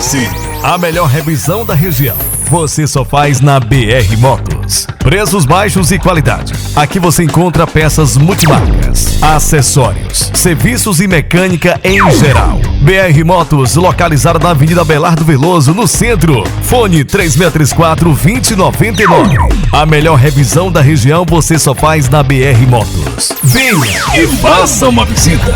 você. A melhor revisão da região você só faz na BR Motos. Preços baixos e qualidade. Aqui você encontra peças multimarcas, acessórios, serviços e mecânica em geral. BR Motos, localizada na Avenida Abelardo Veloso, no centro. Fone 3634-2099. A melhor revisão da região você só faz na BR Motos. Venha e faça uma visita.